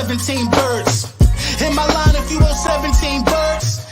17 birds. In my line, if you want 17 birds.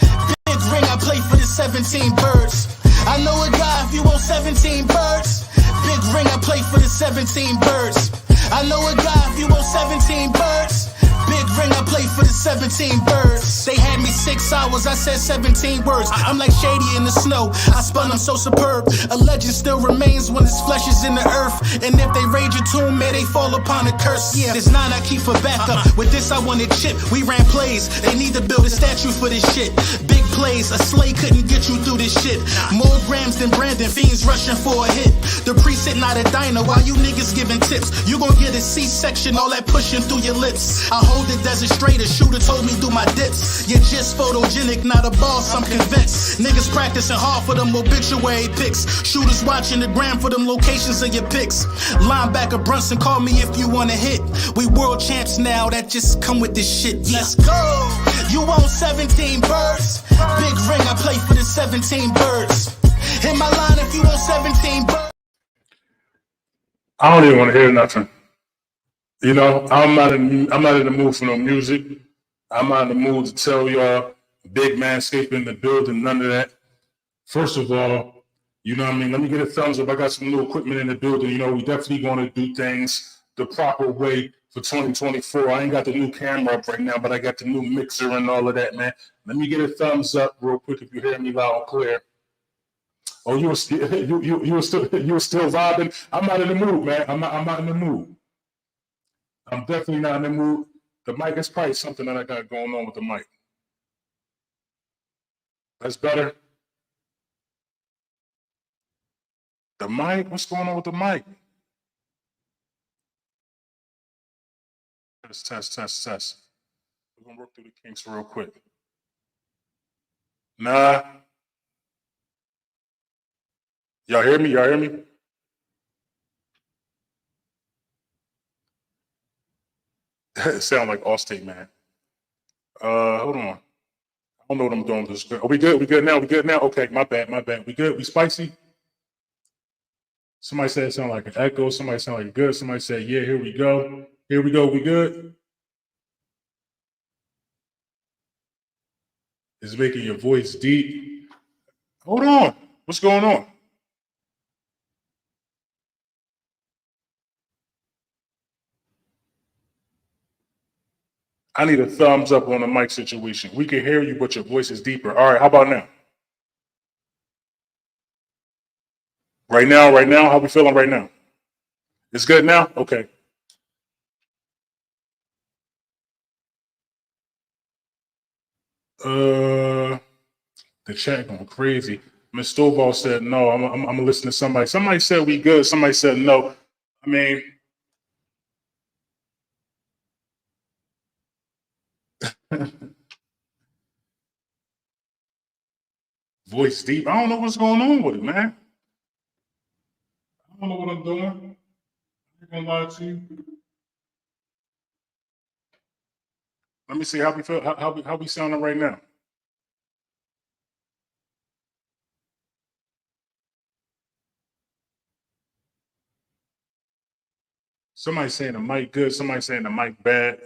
Big ring, I play for the 17 birds. I know a guy if you want 17 birds. Big ring, I play for the 17 birds. I know a guy if you want 17 birds. Big ring, I play for the 17 birds. They had me 6 hours, I said 17 words. I'm like Shady in the snow, I spun, I'm so superb. A legend still remains when his flesh is in the earth. And if they raid your tomb, may they fall upon a curse. Yeah, this 9 I keep for backup. With this I wanted chip, we ran plays. They need to build a statue for this shit. Big plays, a slay couldn't get you through this shit. More grams than Brandon, fiends rushing for a hit. The priest sitting out a diner while you niggas giving tips. You gon' get a C-section, all that pushing through your lips. I hold it desert straight, a shooter told me do my dips. You're just photogenic, not a boss, I'm convinced. Niggas practicing hard for them obituary pics. Shooters watching the gram for them locations of your pics. Linebacker Brunson, call me if you wanna hit. We world champs now, that just come with this shit. Let's go! You want 17 birds? Big ring, I play for the 17 birds. In my line, if you want 17 birds. I don't even want to hear nothing. You know, I'm not in the mood for no music. I'm not in the mood to tell y'all big manscape in the building, none of that. First of all, you know what I mean? Let me get a thumbs up. I got some new equipment in the building. You know, we definitely going to do things the proper way for 2024. I ain't got the new camera up right now, but I got the new mixer and all of that, man. Let me get a thumbs up real quick if you hear me loud and clear. Oh, you were still vibing. I'm not in the mood, man. I'm not in the mood. I'm definitely not in the mood. The mic is probably something that I got going on with the mic. That's better. The mic? What's going on with the mic? Test. We're gonna work through the kinks real quick. Nah. Y'all hear me? It sound like Allstate, man. Hold on. I don't know what I'm doing with this. Are we good? We good now? Okay, my bad. We good? We spicy? Somebody said it sounded like an echo. Somebody sounded like good. Somebody said, yeah, here we go. We good? It's making your voice deep. Hold on. What's going on? I need a thumbs up on the mic situation. We can hear you, but your voice is deeper. All right, how about now? Right now, how we feeling right now? It's good now? Okay. The chat going crazy. Miss Stovall said no. I'm gonna listen to somebody. Somebody said we good. Somebody said no. I mean, voice deep. I don't know what's going on with it, man. I don't know what I'm doing. I'm not gonna lie to you. Let me see how we feel. How we sounding right now? Somebody saying the mic good. Somebody saying the mic bad.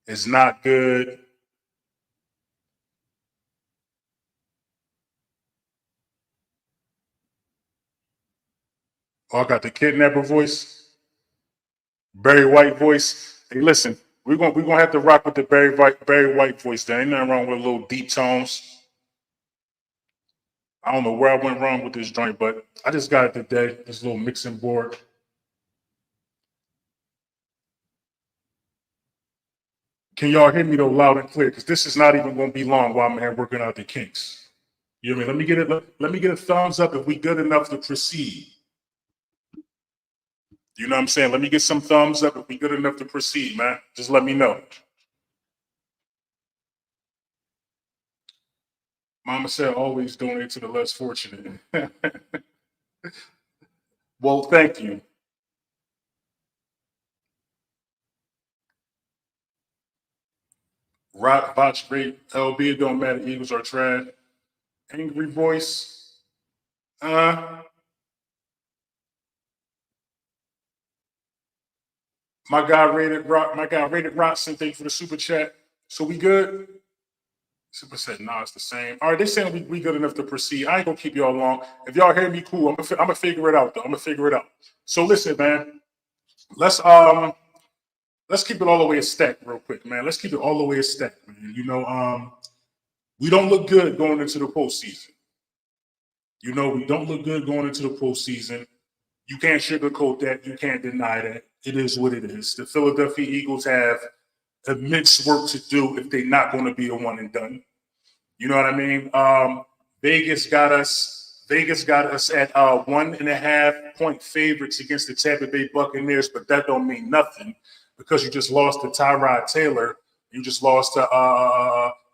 It's not good. Oh, I got the kidnapper voice, Barry White voice. Hey, listen, we're gonna have to rock with the Barry White voice. There ain't nothing wrong with little deep tones. I don't know where I went wrong with this joint, but I just got it today. This little mixing board. Can y'all hear me though, loud and clear? Because this is not even gonna be long while I'm here working out the kinks. You know what I mean? Let me get a thumbs up if we good enough to proceed. You know what I'm saying? Let me get some thumbs up if we good enough to proceed, man. Just let me know. Mama said always donate to the less fortunate. Well, thank you. Rock, botch, great, LB, it don't matter, Eagles are trash. Angry voice. My guy rated Brunson. Thank you for the super chat. So we good? Super said, nah, it's the same. All right, they saying we good enough to proceed. I ain't gonna keep y'all long. If y'all hear me, cool. I'm gonna figure it out though. I'm gonna figure it out. So listen, man. Let's keep it all the way a stack real quick, man. Let's keep it all the way a stack, man. We don't look good going into the postseason. We don't look good going into the postseason. You can't sugarcoat that. You can't deny that. It is what it is. The Philadelphia Eagles have immense work to do if they're not going to be a one and done. You know what I mean? Vegas got us at 1.5-point favorites against the Tampa Bay Buccaneers, but that don't mean nothing because you just lost to Tyrod Taylor. You just lost to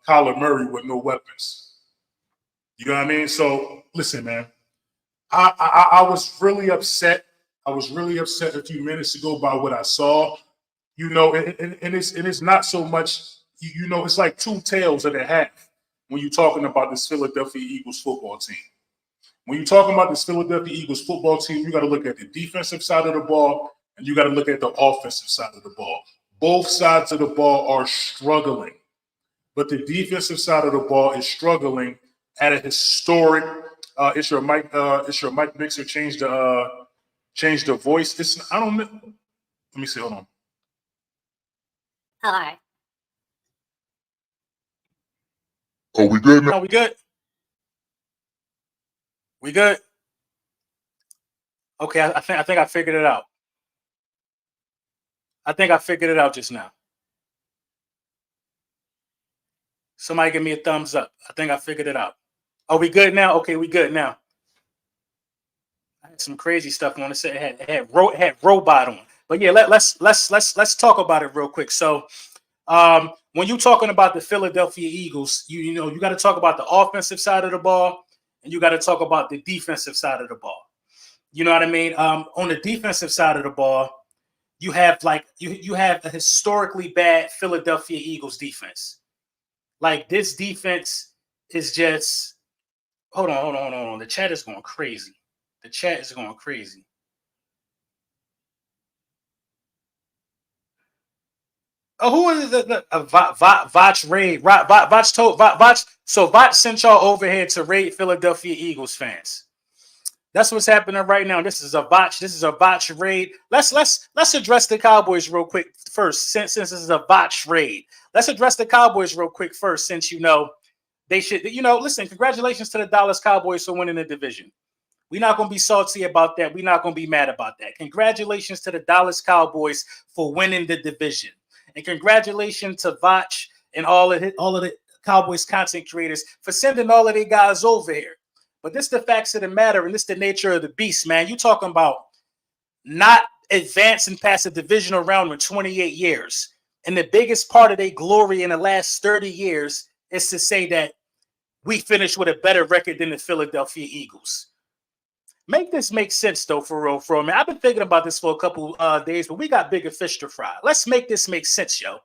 Kyler Murray with no weapons. You know what I mean? So listen, man. I was really upset. I was really upset a few minutes ago by what I saw. And it's not so much. It's like two tails of a half when you're talking about this Philadelphia Eagles football team. When you're talking about this Philadelphia Eagles football team, you got to look at the defensive side of the ball and you got to look at the offensive side of the ball. Both sides of the ball are struggling, but the defensive side of the ball is struggling at a historic. It's your mic mixer. Change the voice. I don't know. Let me see. Hold on. Oh, all right. Oh, we good now? No, we good. We good. Okay, I think I figured it out. I think I figured it out just now. Somebody give me a thumbs up. I think I figured it out. Are we good now? Okay, we good now. I had some crazy stuff on it. It had robot on. But yeah, let's talk about it real quick. So when you're talking about the Philadelphia Eagles, you got to talk about the offensive side of the ball and you got to talk about the defensive side of the ball. You know what I mean? On the defensive side of the ball, you have you have a historically bad Philadelphia Eagles defense. Like this defense is just hold on. The chat is going crazy. The chat is going crazy. Oh, who is the Vach raid? Vach told Vach. So Vach sent y'all over here to raid Philadelphia Eagles fans. That's what's happening right now. This is a Vach raid. Let's address the Cowboys real quick first. Since this is a Vach raid, let's address the Cowboys real quick first. Since they should. Listen. Congratulations to the Dallas Cowboys for winning the division. We're not going to be salty about that. We're not going to be mad about that. Congratulations to the Dallas Cowboys for winning the division. And congratulations to Vach and all of the Cowboys content creators for sending all of their guys over here. But this is the facts of the matter, and this is the nature of the beast, man. You talking about not advancing past the divisional round in 28 years. And the biggest part of their glory in the last 30 years is to say that we finished with a better record than the Philadelphia Eagles. Make this make sense, though, for real, man. I've been thinking about this for a couple days, but we got bigger fish to fry. Let's make this make sense, yo.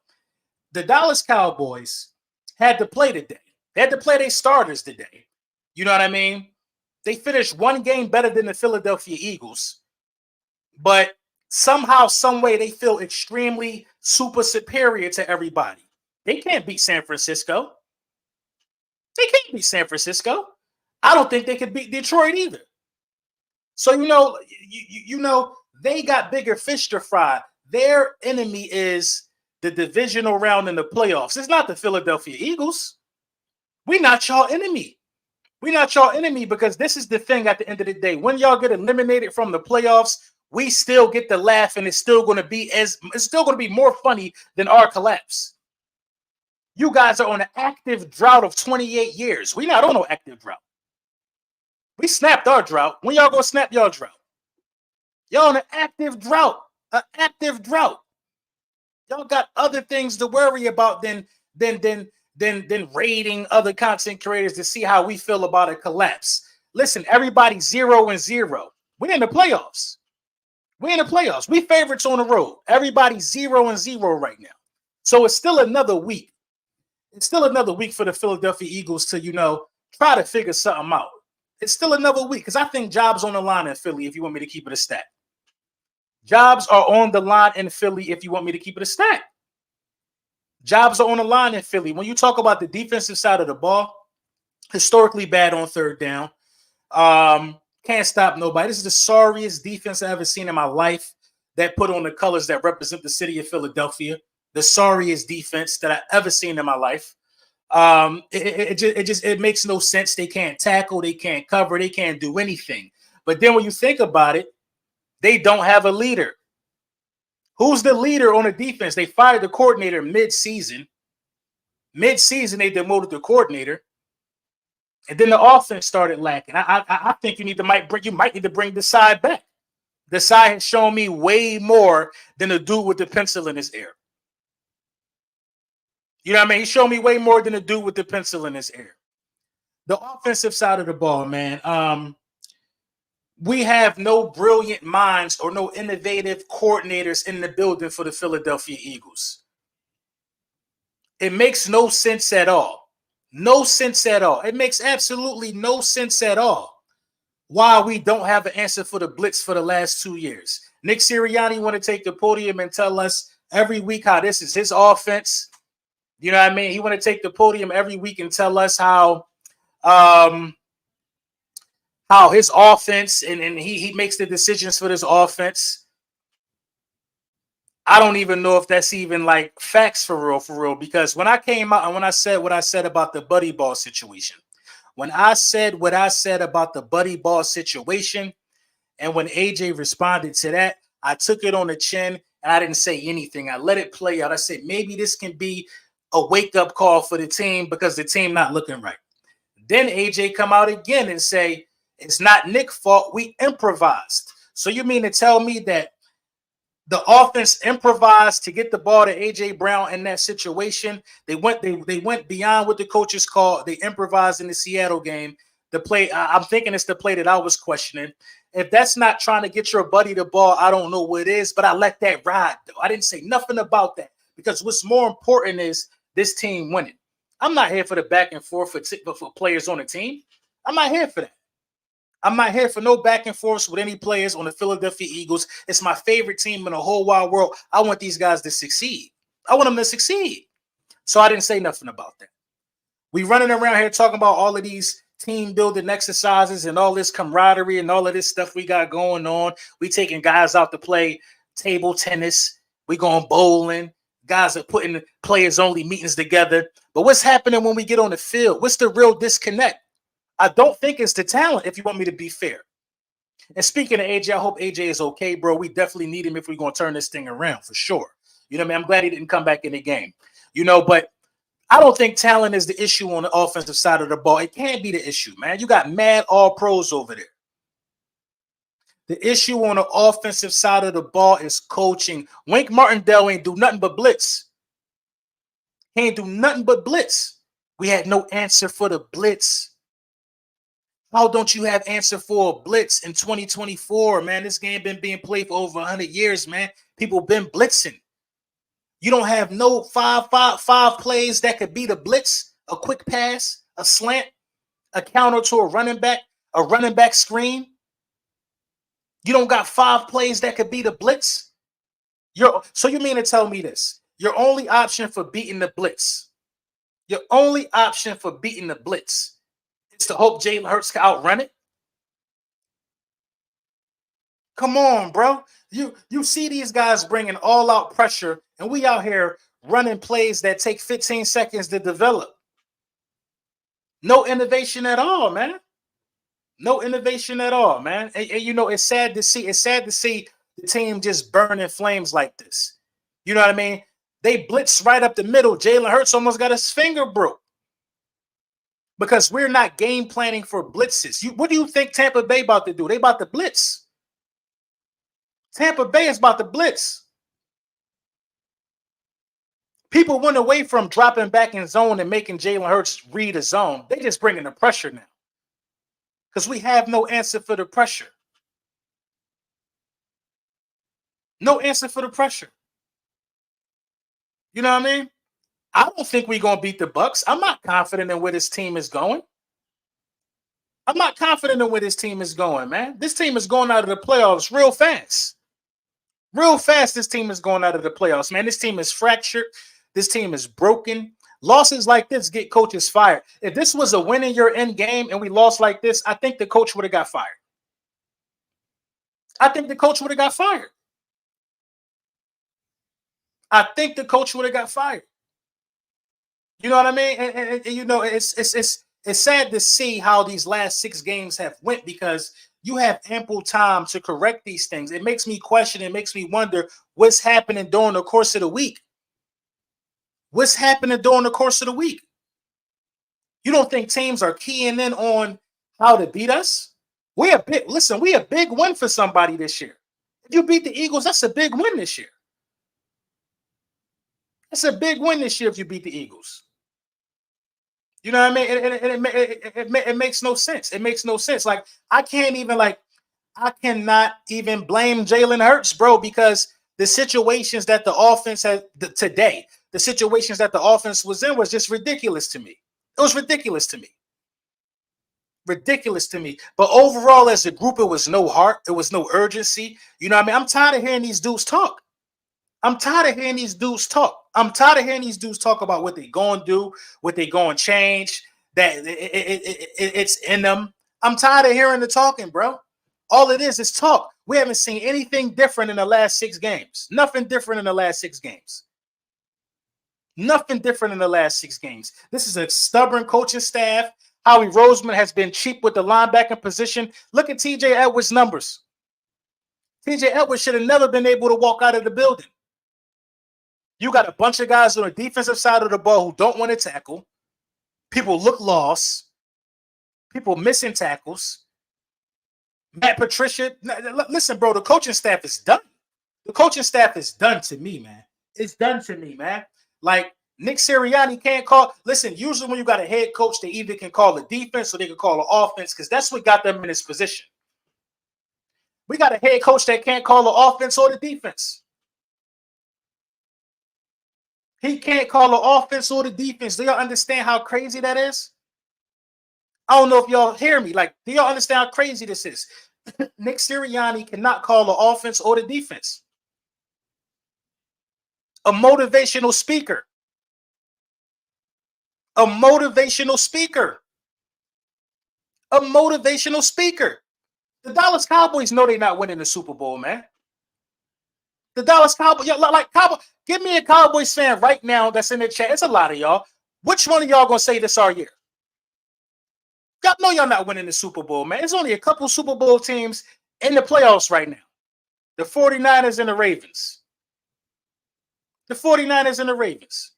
The Dallas Cowboys had to play today. They had to play their starters today. You know what I mean? They finished one game better than the Philadelphia Eagles, but somehow, some way, they feel extremely super superior to everybody. They can't beat San Francisco. They can't beat San Francisco. I don't think they could beat Detroit either. So, they got bigger fish to fry. Their enemy is the divisional round in the playoffs. It's not the Philadelphia Eagles. We're not y'all enemy. We're not y'all enemy because this is the thing at the end of the day. When y'all get eliminated from the playoffs, we still get to laugh and it's still going to be more funny than our collapse. You guys are on an active drought of 28 years. We're not on no active drought. We snapped our drought. When y'all gonna snap your drought? Y'all on an active drought. An active drought. Y'all got other things to worry about than raiding other content creators to see how we feel about a collapse. Listen, everybody's 0-0. We're in the playoffs. We favorites on the road. Everybody's 0-0 right now. So it's still another week. It's still another week for the Philadelphia Eagles to, try to figure something out. It's still another week because I think job's on the line in Philly if you want me to keep it a stat. Jobs are on the line in Philly if you want me to keep it a stat. Jobs are on the line in Philly. When you talk about the defensive side of the ball, historically bad on third down. Can't stop nobody. This is the sorriest defense I've ever seen in my life that put on the colors that represent the city of Philadelphia. The sorriest defense that I ever seen in my life. It makes no sense. They can't tackle, they can't cover, they can't do anything. But then when you think about it, they don't have a leader. Who's the leader on the defense? They fired the coordinator mid-season. Mid-season, they demoted the coordinator. And then the offense started lacking. I think you might need to bring the side back. The side has shown me way more than the dude with the pencil in his ear. You know what I mean? He showed me way more than the dude with the pencil in his ear. The offensive side of the ball, man. We have no brilliant minds or no innovative coordinators in the building for the Philadelphia Eagles. It makes no sense at all. No sense at all. It makes absolutely no sense at all why we don't have an answer for the blitz for the last 2 years. Nick Sirianni want to take the podium and tell us every week how this is his offense. You know what I mean? He want to take the podium every week and tell us how his offense and he makes the decisions for this offense. I don't even know if that's even like facts for real, because when I came out and when I said what I said about the buddy ball situation, when I said what I said about the buddy ball situation, and when AJ responded to that, I took it on the chin and I didn't say anything. I let it play out. I said, maybe this can be a wake-up call for the team because the team not looking right. Then AJ come out again and say, it's not Nick's fault. We improvised. So you mean to tell me that the offense improvised to get the ball to AJ Brown in that situation? They went beyond what the coaches called. They improvised in the Seattle game. The play, I'm thinking it's the play that I was questioning. If that's not trying to get your buddy the ball, I don't know what it is, but I let that ride, though. I didn't say nothing about that because what's more important is this team winning. I'm not here for the back and forth for players on the team. I'm not here for that. I'm not here for no back and forth with any players on the Philadelphia Eagles. It's my favorite team in the whole wide world. I want these guys to succeed. I want them to succeed. So I didn't say nothing about that. We running around here talking about all of these team building exercises and all this camaraderie and all of this stuff we got going on. We taking guys out to play table tennis. We going bowling. Guys are putting players only meetings together. But what's happening when we get on the field? What's the real disconnect? I don't think it's the talent, if you want me to be fair. And speaking of AJ, I hope AJ is okay, bro. We definitely need him if we're going to turn this thing around for sure. You know what I mean? I'm glad he didn't come back in the game. You know, but I don't think talent is the issue on the offensive side of the ball. It can't be the issue, man. You got mad all pros over there. The issue on the offensive side of the ball is coaching. Wink Martindale ain't do nothing but blitz. He ain't do nothing but blitz. We had no answer for the blitz. How don't you have answer for a blitz in 2024, man? This game been being played for over 100 years, man. People been blitzing. You don't have no five plays that could beat a blitz, a quick pass, a slant, a counter to a running back screen. You don't got 5 plays that could beat a blitz. So you mean to tell me this? Your only option for beating the blitz. Your only option for beating the blitz is to hope Jalen Hurts can outrun it. Come on, bro. You see these guys bringing all out pressure, and we out here running plays that take 15 seconds to develop. No innovation at all, man. No innovation at all, man. And you know, it's sad to see. It's sad to see the team just burn in flames like this. You know what I mean? They blitz right up the middle. Jalen Hurts almost got his finger broke. Because we're not game planning for blitzes. What do you think Tampa Bay about to do? They about to blitz. Tampa Bay is about to blitz. People went away from dropping back in zone and making Jalen Hurts read a zone. They just bringing the pressure now. Because we have no answer for the pressure. No answer for the pressure. You know what I mean? I don't think we're going to beat the Bucs. I'm not confident in where this team is going. I'm not confident in where this team is going, man. This team is going out of the playoffs real fast. Real fast, this team is going out of the playoffs, man. This team is fractured. This team is broken. Losses like this get coaches fired. If this was a win in your end game and we lost like this, I think the coach would have got fired. I think the coach would have got fired. I think the coach would have got fired. You know what I mean? And you know, it's sad to see how these last 6 games have went because you have ample time to correct these things. It makes me question. It makes me wonder what's happening during the course of the week. What's happening during the course of the week? You don't think teams are keying in on how to beat us? We a big win for somebody this year. If you beat the Eagles, that's a big win this year. That's a big win this year if you beat the Eagles. You know what I mean? It makes no sense. It makes no sense. Like I cannot even blame Jalen Hurts, bro, because the situations that the offense had today, the situations that the offense was in was just ridiculous to me. It was ridiculous to me. Ridiculous to me. But overall, as a group, it was no heart. It was no urgency. You know what I mean? I'm tired of hearing these dudes talk. I'm tired of hearing these dudes talk. I'm tired of hearing these dudes talk about what they going to do, what they going to change, that it's in them. I'm tired of hearing the talking, bro. All it is talk. We haven't seen anything different in the last 6 games. Nothing different in the last 6 games. Nothing different in the last 6 games. This is a stubborn coaching staff. Howie Roseman has been cheap with the linebacker position. Look at TJ Edwards' numbers. TJ Edwards should have never been able to walk out of the building. You got a bunch of guys on the defensive side of the ball who don't want to tackle. People look lost. People missing tackles. Matt Patricia, listen, bro, the coaching staff is done. The coaching staff is done to me, man. It's done to me, man. Like, Nick Sirianni can't call. Listen, usually when you got a head coach, they either can call the defense or they can call the offense because that's what got them in this position. We got a head coach that can't call the offense or the defense. He can't call the offense or the defense. Do y'all understand how crazy that is? I don't know if y'all hear me. Like, do y'all understand how crazy this is? Nick Sirianni cannot call the offense or the defense. A motivational speaker. A motivational speaker. A motivational speaker. The Dallas Cowboys know they're not winning the Super Bowl, man. The Dallas Cowboys, like Cowboy, give me a Cowboys fan right now that's in the chat. It's a lot of y'all. Which one of y'all gonna say this our year? Y'all know y'all not winning the Super Bowl, man. There's only a couple Super Bowl teams in the playoffs right now. The 49ers and the Ravens. The 49ers and the Ravens.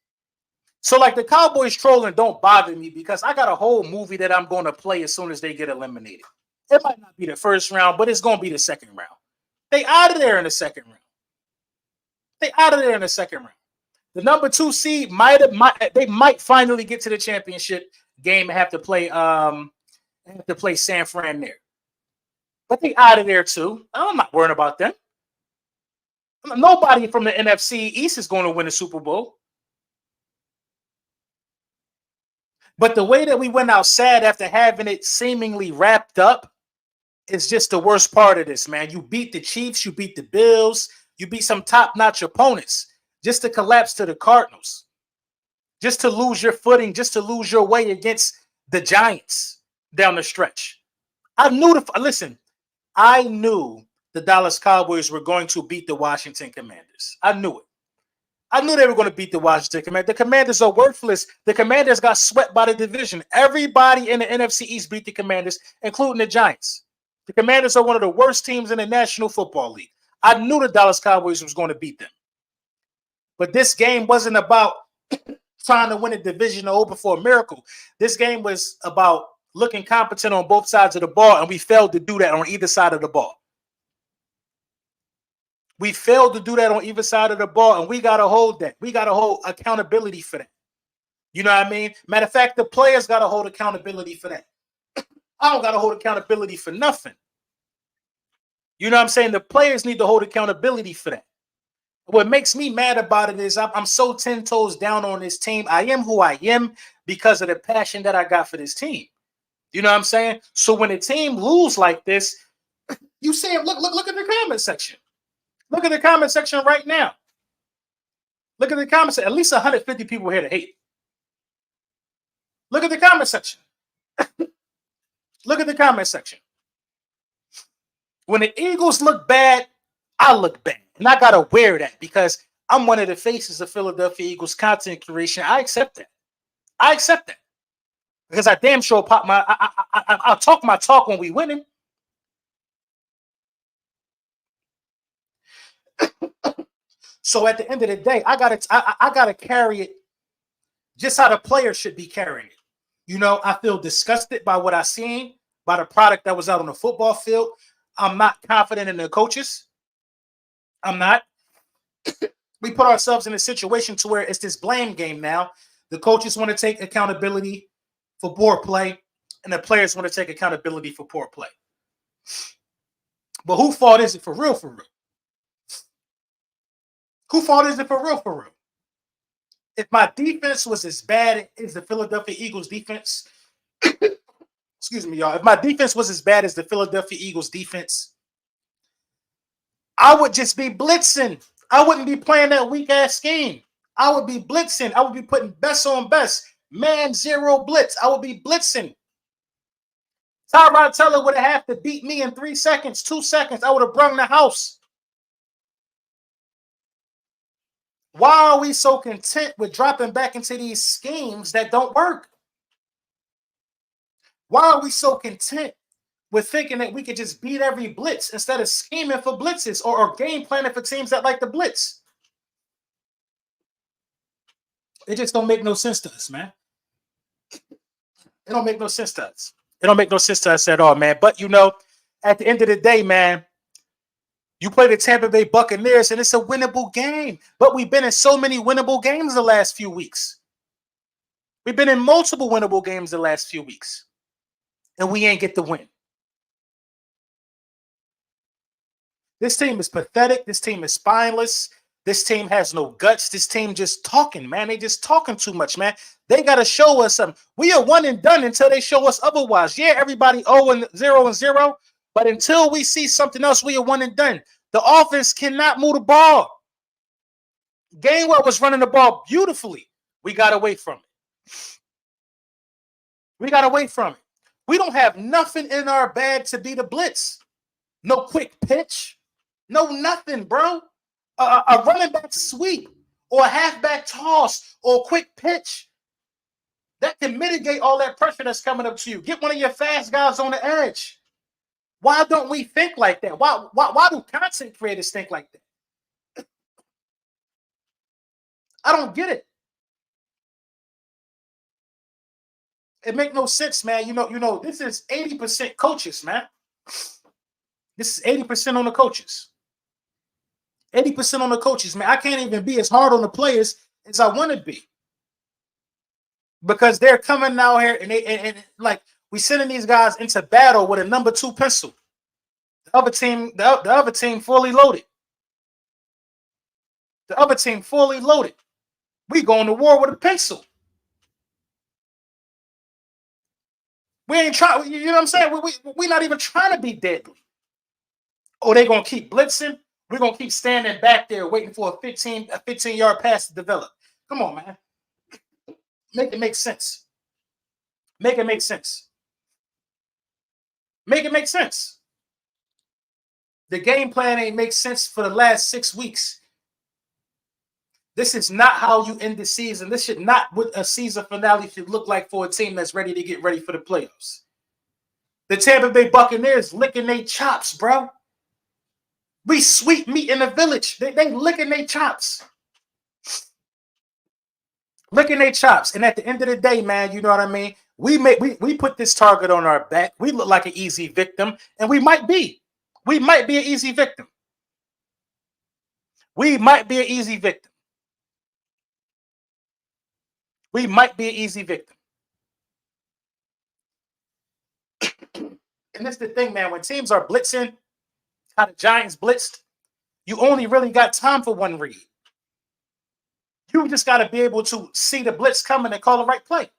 So, like, the Cowboys trolling don't bother me because I got a whole movie that I'm going to play as soon as they get eliminated. It might not be the first round, but it's going to be the second round. They out of there in the second round. They out of there in the second round. The number 2 seed might finally get to the championship game and have to play San Fran there. But they out of there too. I'm not worrying about them. Nobody from the NFC East is going to win a Super Bowl. But the way that we went out sad after having it seemingly wrapped up is just the worst part of this, man. You beat the Chiefs, you beat the Bills, you beat some top-notch opponents just to collapse to the Cardinals, just to lose your footing, just to lose your way against the Giants down the stretch. I knew the Dallas Cowboys were going to beat the Washington Commanders. I knew it. I knew they were going to beat the Washington Commanders. The Commanders are worthless. The Commanders got swept by the division. Everybody in the NFC East beat the Commanders, including the Giants. The Commanders are one of the worst teams in the National Football League. I knew the Dallas Cowboys was going to beat them. But this game wasn't about trying to win a division or hoping for a miracle. This game was about looking competent on both sides of the ball, and we failed to do that on either side of the ball. We failed to do that on either side of the ball, and we got to hold that. We got to hold accountability for that. You know what I mean? Matter of fact, the players got to hold accountability for that. I don't got to hold accountability for nothing. You know what I'm saying? The players need to hold accountability for that. What makes me mad about it is I'm so 10 toes down on this team. I am who I am because of the passion that I got for this team. You know what I'm saying? So when a team lose like this, you say, look at the comment section. Look at the comment section right now. Look at the comment section. At least 150 people here to hate. Look at the comment section. Look at the comment section. When the Eagles look bad, I look bad. And I got to wear that because I'm one of the faces of Philadelphia Eagles content creation. I accept that. I accept that. Because I damn sure pop my, I'll talk my talk when we winning. So at the end of the day, I gotta carry it just how the player should be carrying it. You know, I feel disgusted by what I seen, by the product that was out on the football field. I'm not confident in the coaches. I'm not. We put ourselves in a situation to where it's this blame game now. The coaches want to take accountability for poor play, and the players want to take accountability for poor play. But who fault is it for real, for real? Who fault is it for real, for real? If my defense was as bad as the Philadelphia Eagles defense, excuse me, y'all. If my defense was as bad as the Philadelphia Eagles defense, I would just be blitzing. I wouldn't be playing that weak ass scheme. I would be blitzing. I would be putting best on best. Man, zero blitz. I would be blitzing. Tyrod Taylor would have to beat me in 3 seconds, 2 seconds. I would have brung the house. Why are we so content with dropping back into these schemes that don't work? Why are we so content with thinking that we could just beat every blitz instead of scheming for blitzes or game planning for teams that like the blitz? It just don't make no sense to us, man. It don't make no sense to us. It don't make no sense to us at all, man. But, you know, at the end of the day, man, you play the Tampa Bay Buccaneers, and it's a winnable game. But we've been in so many winnable games the last few weeks. We've been in multiple winnable games the last few weeks, and we ain't get the win. This team is pathetic. This team is spineless. This team has no guts. This team just talking, man. They just talking too much, man. They got to show us something. We are one and done until they show us otherwise. Yeah, everybody 0-0, but until we see something else, we are one and done. The offense cannot move the ball. Gainwell was running the ball beautifully. We got away from it. We got away from it. We don't have nothing in our bag to be the blitz. No quick pitch. No nothing, bro. A running back sweep or a halfback toss or a quick pitch that can mitigate all that pressure that's coming up to you. Get one of your fast guys on the edge. Why don't we think like that? Why do content creators think like that? I don't get it. It makes no sense, man. You know, this is 80% coaches, man. This is 80% on the coaches. 80% on the coaches, man. I can't even be as hard on the players as I want to be. Because they're coming out here and like we sending these guys into battle with a number 2 pencil. The other team fully loaded. The other team fully loaded. We going to war with a pencil. We ain't trying, you know what I'm saying? We not even trying to be deadly. Oh, they gonna keep blitzing. We're gonna keep standing back there waiting for a 15-yard pass to develop. Come on, man. Make it make sense. Make it make sense. Make it make sense. The game plan ain't make sense for the last 6 weeks. This is not how you end the season. This should not what a season finale should look like for a team that's ready to get ready for the playoffs. The Tampa Bay Buccaneers licking their chops, bro. We sweet meat in the village. They licking their chops. Licking their chops. And at the end of the day, man, you know what I mean? We put this target on our back. We look like an easy victim, and we might be. We might be an easy victim. We might be an easy victim. We might be an easy victim. And that's the thing, man. When teams are blitzing, how the Giants blitzed, you only really got time for one read. You just got to be able to see the blitz coming and call the right play.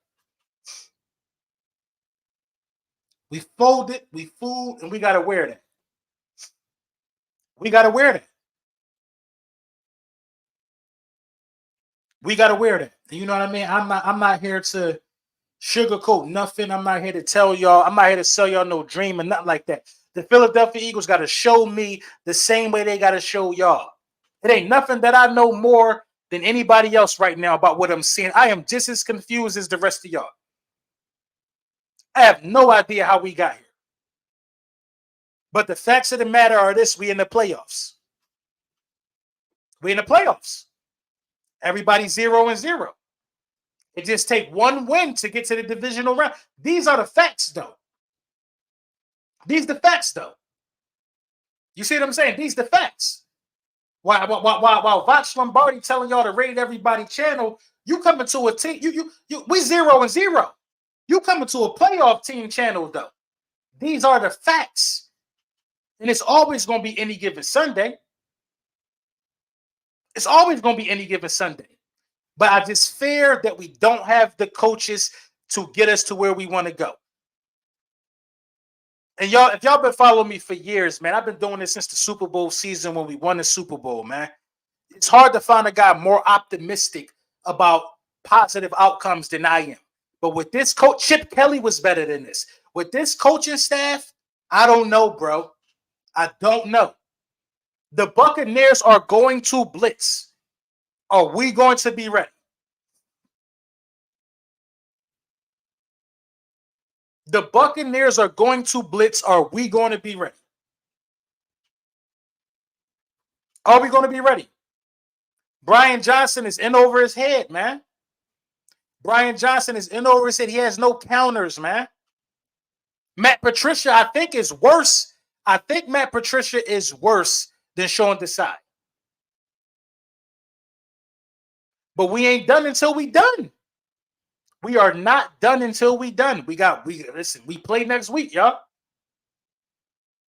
We folded, we fooled, and we got to wear that. We got to wear that. We got to wear that. You know what I mean? I'm not here to sugarcoat nothing. I'm not here to tell y'all. I'm not here to sell y'all no dream and nothing like that. The Philadelphia Eagles got to show me the same way they got to show y'all. It ain't nothing that I know more than anybody else right now about what I'm seeing. I am just as confused as the rest of y'all. I have no idea how we got here. But the facts of the matter are this: we in the playoffs. We in the playoffs. Everybody's 0-0. It just take one win to get to the divisional round. These are the facts, though. These the facts, though. You see what I'm saying? These the facts. While Voch Lombardi telling y'all to rate everybody channel, you coming to a team. We 0-0. You coming to a playoff team channel, though. These are the facts. And it's always going to be any given Sunday. It's always going to be any given Sunday. But I just fear that we don't have the coaches to get us to where we want to go. And y'all, if y'all been following me for years, man, I've been doing this since the Super Bowl season when we won the Super Bowl, man. It's hard to find a guy more optimistic about positive outcomes than I am. But with this coach, Chip Kelly was better than this. With this coaching staff, I don't know, bro. I don't know. The Buccaneers are going to blitz. Are we going to be ready? The Buccaneers are going to blitz. Are we going to be ready? Are we going to be ready? Brian Johnson is in over his head, man. Brian Johnson is in over his head. He has no counters, man. Matt Patricia, I think, is worse. I think Matt Patricia is worse than Sean Desai. But we ain't done until we done. We are not done until we done. Listen, we play next week, y'all.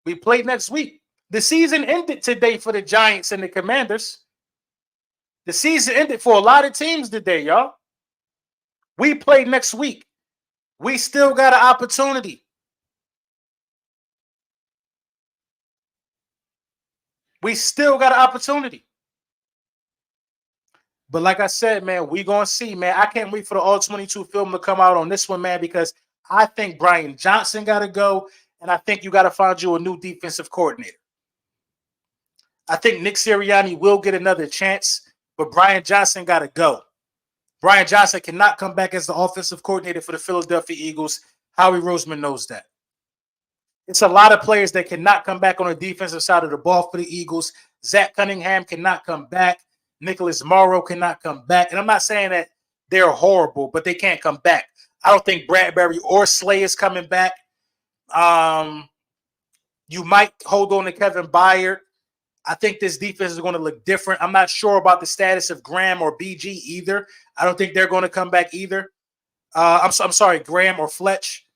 We play next week. The season ended today for the Giants and the Commanders. The season ended for a lot of teams today, y'all. We play next week. We still got an opportunity. We still got an opportunity. But like I said, man, we going to see, man. I can't wait for the All-22 film to come out on this one, man, because I think Brian Johnson got to go, and I think you got to find you a new defensive coordinator. I think Nick Sirianni will get another chance, but Brian Johnson got to go. Brian Johnson cannot come back as the offensive coordinator for the Philadelphia Eagles. Howie Roseman knows that. It's a lot of players that cannot come back on the defensive side of the ball for the Eagles. Zach Cunningham cannot come back. Nicholas Morrow cannot come back. And I'm not saying that they're horrible, but they can't come back. I don't think Bradbury or Slay is coming back. You might hold on to Kevin Byard. I think this defense is going to look different. I'm not sure about the status of Graham or BG either. I don't think they're going to come back either. I'm sorry, Graham or Fletch.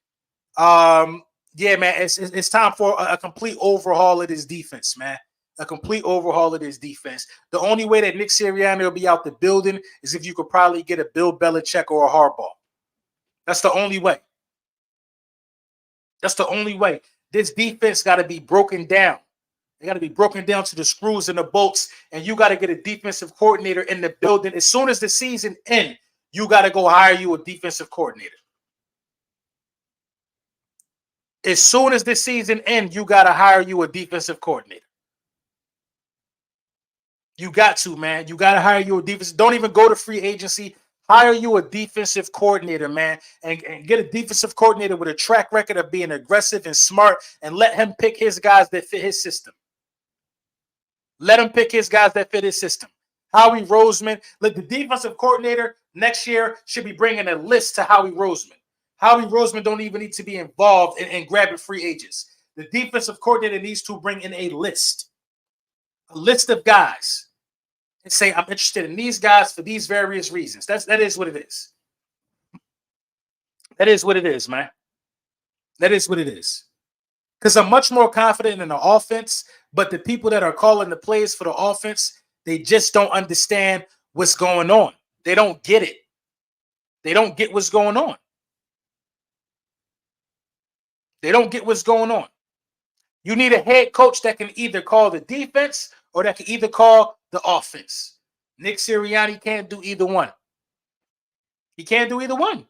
Yeah, man, it's time for a complete overhaul of this defense, man. A complete overhaul of this defense. The only way that Nick Sirianni will be out the building is if you could probably get a Bill Belichick or a Harbaugh. That's the only way. That's the only way. This defense got to be broken down. They got to be broken down to the screws and the bolts, and you got to get a defensive coordinator in the building. As soon as the season ends, you got to go hire you a defensive coordinator. As soon as the season ends, you got to hire you a defensive coordinator. You got to, man. You got to hire you a defensive. Don't even go to free agency. Hire you a defensive coordinator, man, and get a defensive coordinator with a track record of being aggressive and smart, and let him pick his guys that fit his system. Let him pick his guys that fit his system. Howie Roseman, look, the defensive coordinator next year should be bringing a list to Howie Roseman. Howie Roseman don't even need to be involved in grabbing free agents. The defensive coordinator needs to bring in a list of guys, and say, I'm interested in these guys for these various reasons. That is what it is. That is what it is, man. That is what it is. Because I'm much more confident in the offense, but the people that are calling the plays for the offense, they just don't understand what's going on. They don't get it. They don't get what's going on. They don't get what's going on. You need a head coach that can either call the defense or that can either call the offense. Nick Sirianni can't do either one. He can't do either one.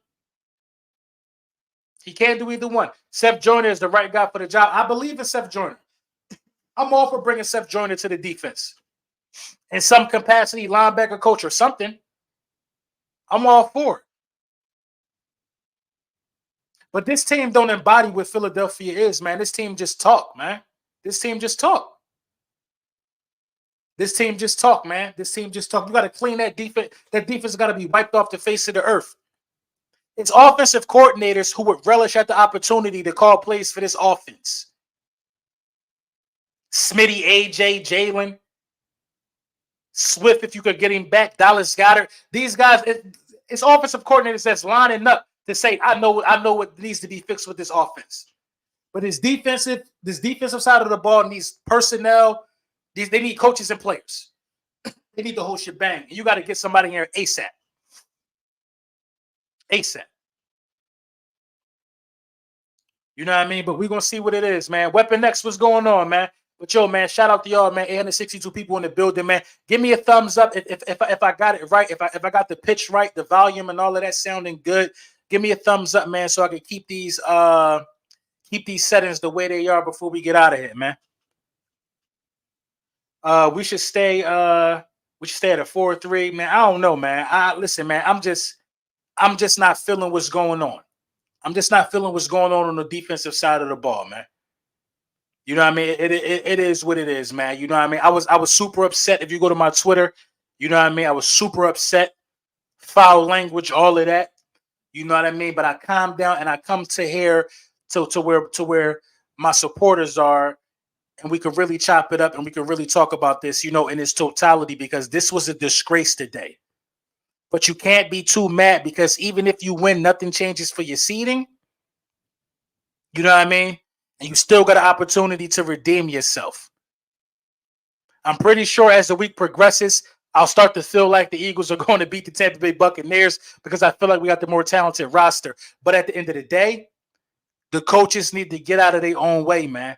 He can't do either one. Seth Joyner is the right guy for the job. I believe in Seth Joyner. I'm all for bringing Seth Joyner to the defense. In some capacity, linebacker coach or something. I'm all for it. But this team don't embody what Philadelphia is, man. This team just talk, man. This team just talk. This team just talk, man. This team just talk. You got to clean that defense. That defense got to be wiped off the face of the earth. It's offensive coordinators who would relish at the opportunity to call plays for this offense. Smitty, AJ, Jalen, Swift, if you could get him back, Dallas Goedert. These guys, it's offensive coordinators that's lining up to say, I know what needs to be fixed with this offense. But this defensive side of the ball needs personnel. They need coaches and players. They need the whole shebang. And you got to get somebody here ASAP. ASAP. You know what I mean? But we're going to see what it is, man. Weapon X, what's going on, man? But yo, man, shout out to y'all, man. 862 people in the building, man. Give me a thumbs up if I got it right. If I got the pitch right, the volume and all of that sounding good. Give me a thumbs up, man, so I can keep these settings the way they are before we get out of here, man. We should stay at a 4-3, man. I don't know, man. Listen, man. I'm just not feeling what's going on. I'm just not feeling what's going on the defensive side of the ball, man. You know what I mean? It is what it is, man. You know what I mean? I was super upset. If you go to my Twitter, you know what I mean? I was super upset. Foul language, all of that. You know what I mean? But I calmed down and I come to here to where my supporters are, and we could really chop it up and we could really talk about this, you know, in its totality, because this was a disgrace today. But you can't be too mad, because even if you win, nothing changes for your seeding. You know what I mean? And you still got an opportunity to redeem yourself. I'm pretty sure as the week progresses, I'll start to feel like the Eagles are going to beat the Tampa Bay Buccaneers, because I feel like we got the more talented roster. But at the end of the day, the coaches need to get out of their own way, man,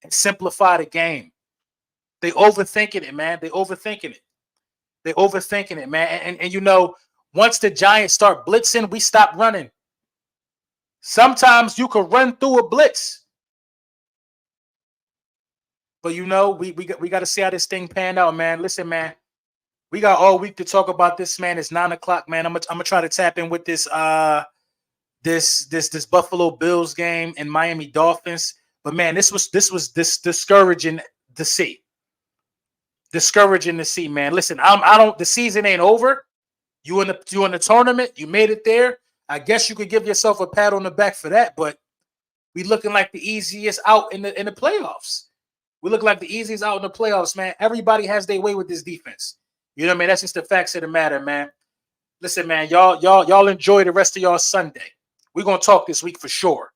and simplify the game. They overthinking it, man. They overthinking it, man. And you know, once the Giants start blitzing, we stop running. Sometimes you could run through a blitz. But you know, we got to see how this thing pan out, man. Listen, man, we got all week to talk about this, man. It's 9 o'clock, man. I'm gonna try to tap in with this this Buffalo Bills game and Miami Dolphins. But man, this was discouraging to see. Discouraging to see, man. Listen, the season ain't over. You in the tournament, you made it there. I guess you could give yourself a pat on the back for that, but we looking like the easiest out in the playoffs. We look like the easiest out in the playoffs, man. Everybody has their way with this defense. You know what I mean? That's just the facts of the matter, man. Listen, man, y'all enjoy the rest of y'all Sunday. We're gonna talk this week for sure.